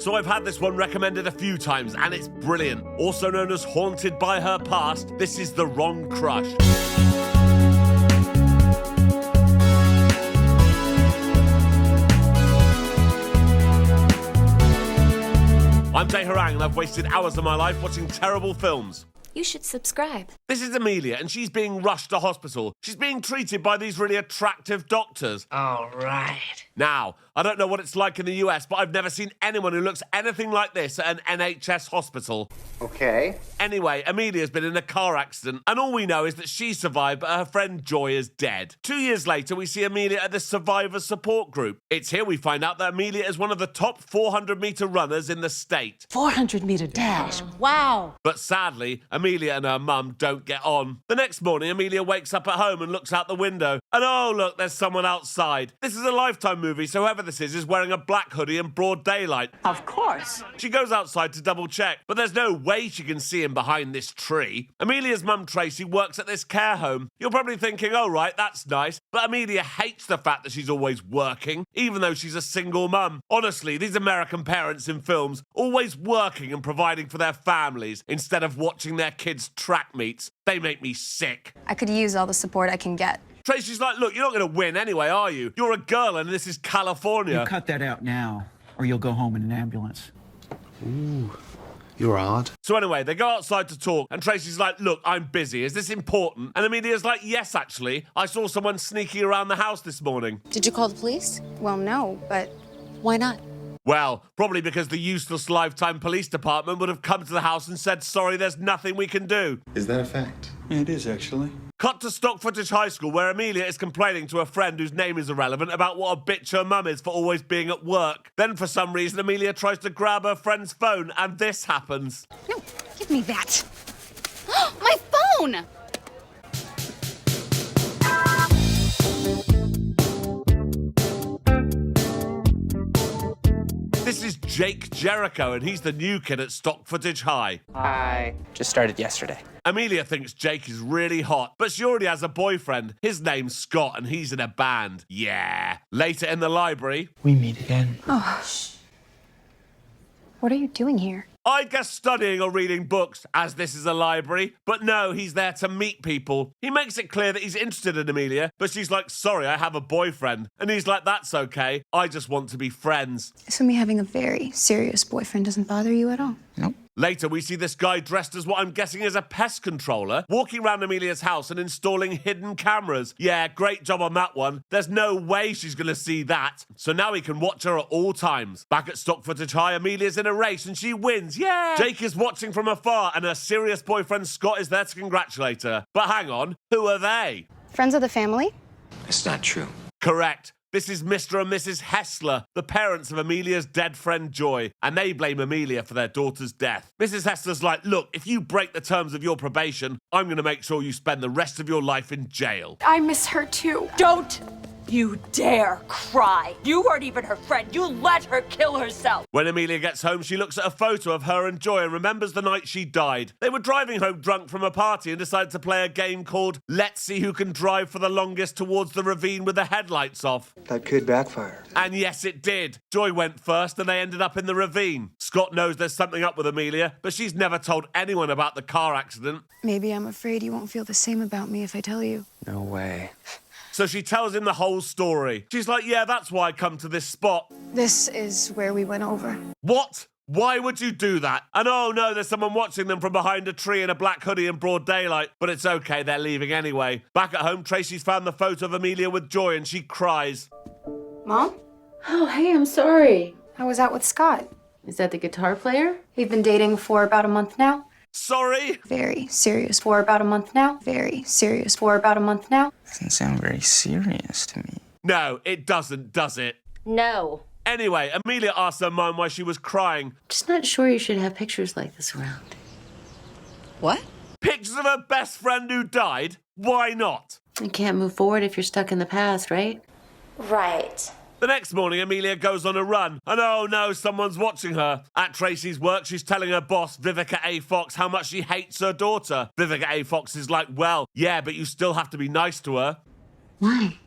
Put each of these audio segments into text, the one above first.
So I've had this one recommended a few times, and it's brilliant. Also known as Haunted by Her Past, this is The Wrong Crush. I'm Jay Harangue and I've wasted hours of my life watching terrible films. You should subscribe. This is Amelia, and she's being rushed to hospital. She's being treated by these really attractive doctors. All right. Now, I don't know what it's like in the US, but I've never seen anyone who looks anything like this at an NHS hospital. Okay. Anyway, Amelia's been in a car accident, and all we know is that she survived, but her friend Joy is dead. 2 years later, we see Amelia at the survivor support group. It's here we find out that Amelia is one of the top 400-meter runners in the state. 400-meter dash. Wow. But sadly, Amelia and her mum don't get on. The next morning, Amelia wakes up at home and looks out the window. And oh, look, there's someone outside. This is a Lifetime movie, so whoever this is wearing a black hoodie in broad daylight. Of course. She goes outside to double check, but there's no way she can see him behind this tree. Amelia's mum, Tracy, works at this care home. You're probably thinking, oh, right, that's nice. But Amelia hates the fact that she's always working, even though she's a single mum. Honestly, these American parents in films, always working and providing for their families instead of watching their kids' track meets. They make me sick. I could use all the support I can get. Tracy's like, look, you're not going to win anyway, are you? You're a girl and this is California. You cut that out now, or you'll go home in an ambulance. Ooh, you're odd. So anyway, they go outside to talk, and Tracy's like, look, I'm busy. Is this important? And Amelia's like, yes, actually. I saw someone sneaking around the house this morning. Did you call the police? Well, no, but Why not? Well, probably because the useless Lifetime police department would have come to the house and said, sorry, there's nothing we can do. Is that a fact? It is, actually. Cut to stock footage high school where Amelia is complaining to a friend whose name is irrelevant about what a bitch her mum is for always being at work. Then for some reason Amelia tries to grab her friend's phone and this happens. no, give me that. My phone! This is Jake Jericho and he's the new kid at Stock Footage High. Hi. Just started yesterday. Amelia thinks Jake is really hot, but she already has a boyfriend. His name's Scott and he's in a band. Yeah. Later in the library, We meet again. Oh, shh. What are you doing here? I guess studying or reading books, as this is a library. But no, he's there to meet people. He makes it clear that he's interested in Amelia, but she's like, sorry, I have a boyfriend. And he's like, that's okay. I just want to be friends. So me having a very serious boyfriend doesn't bother you at all? Nope. Later, we see this guy dressed as what I'm guessing is a pest controller, walking around Amelia's house and installing hidden cameras. Yeah, great job on that one. There's no way she's gonna see that. So now he can watch her at all times. Back at Stock Footage High, Amelia's in a race and she wins. Yeah! Jake is watching from afar and her serious boyfriend Scott is there to congratulate her. But hang on, who are they? Friends of the family? It's not true. Correct. This is Mr. and Mrs. Hessler, the parents of Amelia's dead friend Joy, and they blame Amelia for their daughter's death. Mrs. Hessler's like, look, if you break the terms of your probation, I'm going to make sure you spend the rest of your life in jail. I miss her too. Don't you dare cry. You weren't even her friend. You let her kill herself. When Amelia gets home, she looks at a photo of her and Joy and remembers the night she died. They were driving home drunk from a party and decided to play a game called Let's See Who Can Drive for the Longest Towards the Ravine with the headlights off. That could backfire. And yes, it did. Joy went first and they ended up in the ravine. Scott knows there's something up with Amelia, but she's never told anyone about the car accident. Maybe I'm afraid you won't feel the same about me if I tell you. No way. So she tells him the whole story. She's like, yeah, that's why I come to this spot. This is where we went over. What? Why would you do that? And oh no, there's someone watching them from behind a tree in a black hoodie in broad daylight. But it's okay, they're leaving anyway. Back at home, Tracy's found the photo of Amelia with Joy and she cries. Mom? Oh, hey, I'm sorry. I was out with Scott. Is that the guitar player? We've been dating for about a month now. Sorry? Very serious for about a month now. Very serious for about a month now. Doesn't sound very serious to me. No, it doesn't, does it? No. Anyway, Amelia asked her mum why she was crying. Just not sure you should have pictures like this around. What? Pictures of her best friend who died? Why not? You can't move forward if you're stuck in the past, right? Right. The next morning, Amelia goes on a run, and oh no, someone's watching her. At Tracy's work, she's telling her boss, Vivica A. Fox, how much she hates her daughter. Vivica A. Fox is like, well, yeah, but you still have to be nice to her. Why?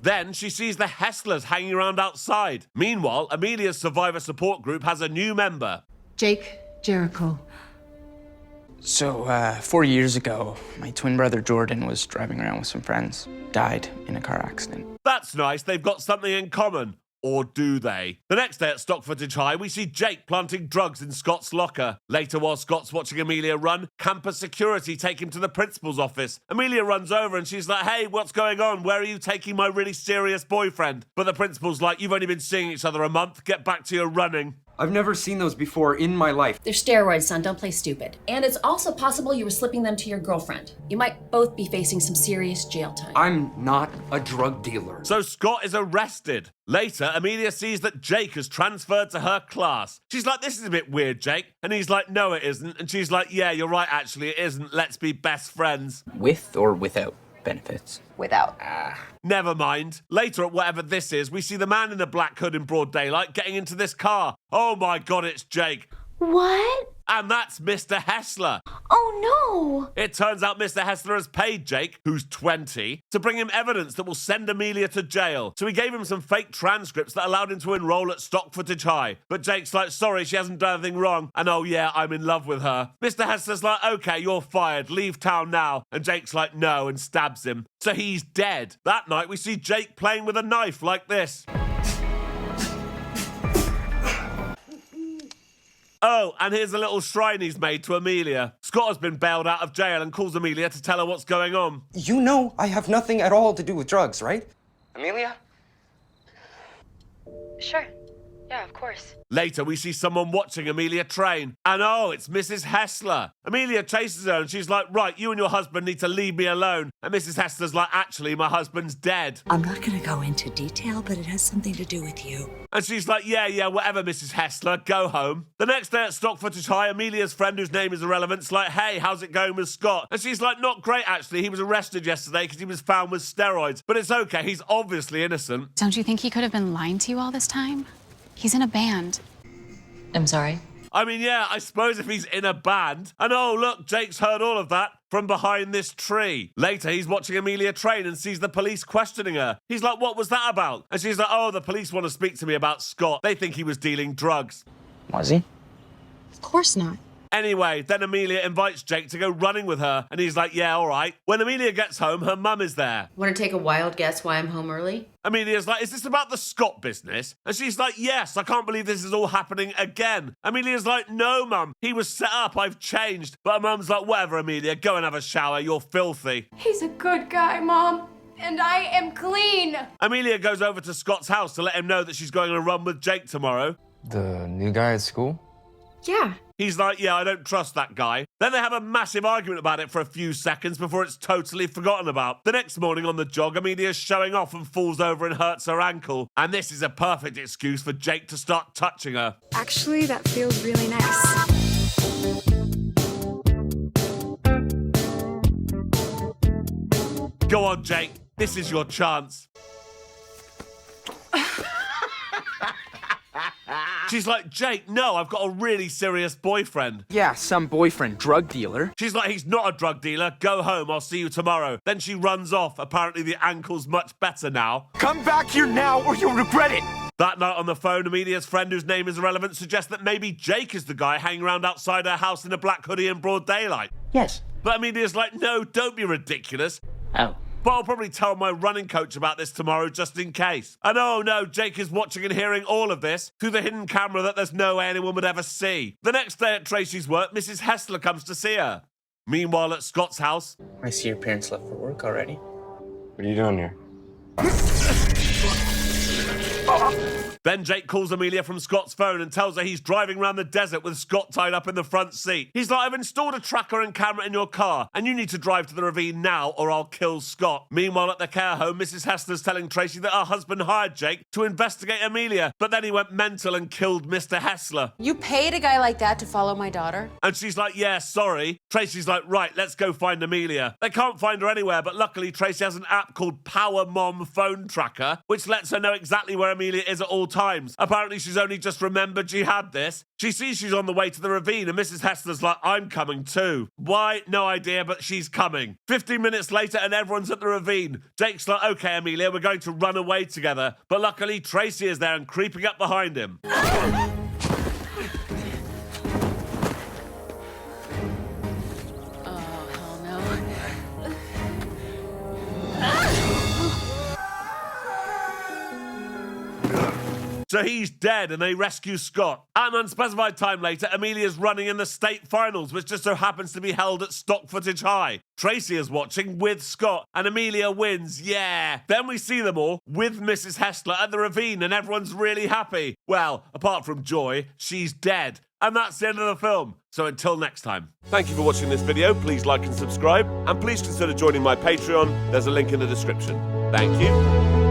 Then she sees the Hesslers hanging around outside. Meanwhile, Amelia's survivor support group has a new member. Jake, Jericho. So, 4 years ago, my twin brother Jordan was driving around with some friends. Died in a car accident. That's nice, they've got something in common. Or do they? The next day at Stock Footage High, we see Jake planting drugs in Scott's locker. Later, while Scott's watching Amelia run, campus security take him to the principal's office. Amelia runs over and she's like, hey, what's going on? Where are you taking my really serious boyfriend? But the principal's like, you've only been seeing each other a month. Get back to your running. I've never seen those before in my life. They're steroids, son. Don't play stupid. And it's also possible you were slipping them to your girlfriend. You might both be facing some serious jail time. I'm not a drug dealer. So Scott is arrested. Later, Amelia sees that Jake has transferred to her class. She's like, this is a bit weird, Jake. And he's like, no, it isn't. And she's like, yeah, you're right, actually, it isn't. Let's be best friends. With or without benefits? Without. Never mind. Later at whatever this is, we see the man in the black hood in broad daylight getting into this car. Oh my God, it's Jake. What? And that's Mr. Hessler. Oh no! It turns out Mr. Hessler has paid Jake, who's 20, to bring him evidence that will send Amelia to jail. So he gave him some fake transcripts that allowed him to enroll at Stock Footage High. But Jake's like, sorry, she hasn't done anything wrong. And oh yeah, I'm in love with her. Mr. Hessler's like, okay, you're fired. Leave town now. And Jake's like, no, and stabs him. So he's dead. That night, we see Jake playing with a knife like this. Oh, and here's a little shrine he's made to Amelia. Scott has been bailed out of jail and calls Amelia to tell her what's going on. You know I have nothing at all to do with drugs, right? Amelia? Sure. Yeah, of course. Later, we see someone watching Amelia train. And oh, it's Mrs. Hessler. Amelia chases her and she's like, right, you and your husband need to leave me alone. And Mrs. Hessler's like, actually, my husband's dead. I'm not going to go into detail, but it has something to do with you. And she's like, yeah, whatever, Mrs. Hessler, go home. The next day at Stock Footage High, Amelia's friend, whose name is irrelevant, is like, hey, how's it going with Scott? And she's like, not great, actually. He was arrested yesterday because he was found with steroids. But it's okay, he's obviously innocent. Don't you think he could have been lying to you all this time? He's in a band. I'm sorry. I mean, yeah, I suppose if he's in a band. And oh, look, Jake's heard all of that from behind this tree. Later, he's watching Amelia train and sees the police questioning her. He's like, what was that about? And she's like, oh, the police want to speak to me about Scott. They think he was dealing drugs. Was he? Of course not. Anyway, then Amelia invites Jake to go running with her, and he's like, yeah, all right. When Amelia gets home, her mum is there. Want to take a wild guess why I'm home early? Amelia's like, is this about the Scott business? And she's like, yes, I can't believe this is all happening again. Amelia's like, no, Mum, he was set up, I've changed. But her mum's like, whatever, Amelia, go and have a shower, you're filthy. He's a good guy, Mom. And I am clean. Amelia goes over to Scott's house to let him know that she's going on a run with Jake tomorrow. The new guy at school? Yeah. He's like, yeah, I don't trust that guy. Then they have a massive argument about it for a few seconds before it's totally forgotten about. The next morning on the jog, Amelia's showing off and falls over and hurts her ankle. And this is a perfect excuse for Jake to start touching her. Actually, that feels really nice. Go on, Jake. This is your chance. She's like, Jake, no, I've got a really serious boyfriend. Yeah, some boyfriend, drug dealer. She's like, he's not a drug dealer. Go home, I'll see you tomorrow. Then she runs off. Apparently the ankle's much better now. Come back here now or you'll regret it! That night on the phone, Amelia's friend, whose name is irrelevant, suggests that maybe Jake is the guy hanging around outside her house in a black hoodie in broad daylight. Yes. But Amelia's like, no, don't be ridiculous. Oh. But I'll probably tell my running coach about this tomorrow just in case. And oh no, Jake is watching and hearing all of this through the hidden camera that there's no way anyone would ever see. The next day at Tracy's work, Mrs. Hessler comes to see her. Meanwhile, at Scott's house... I see your parents left for work already. What are you doing here? Then Jake calls Amelia from Scott's phone and tells her he's driving around the desert with Scott tied up in the front seat. He's like, I've installed a tracker and camera in your car, and you need to drive to the ravine now or I'll kill Scott. Meanwhile, at the care home, Mrs. Hessler's telling Tracy that her husband hired Jake to investigate Amelia, but then he went mental and killed Mr. Hessler. You paid a guy like that to follow my daughter? And she's like, yeah, sorry. Tracy's like, right, let's go find Amelia. They can't find her anywhere, but luckily Tracy has an app called Power Mom Phone Tracker, which lets her know exactly where Amelia is at all times. Apparently she's only just remembered she had this. She sees she's on the way to the ravine and Mrs. Hessler's like, I'm coming too. Why? No idea, but she's coming. 15 minutes later and everyone's at the ravine. Jake's like, okay, Amelia, we're going to run away together. But luckily Tracy is there and creeping up behind him. So he's dead and they rescue Scott. At an unspecified time later, Amelia's running in the state finals, which just so happens to be held at Stock Footage High. Tracy is watching with Scott and Amelia wins, yeah. Then we see them all with Mrs. Hessler at the ravine and everyone's really happy. Well, apart from Joy, she's dead. And that's the end of the film. So until next time. Thank you for watching this video. Please like and subscribe. And please consider joining my Patreon. There's a link in the description. Thank you.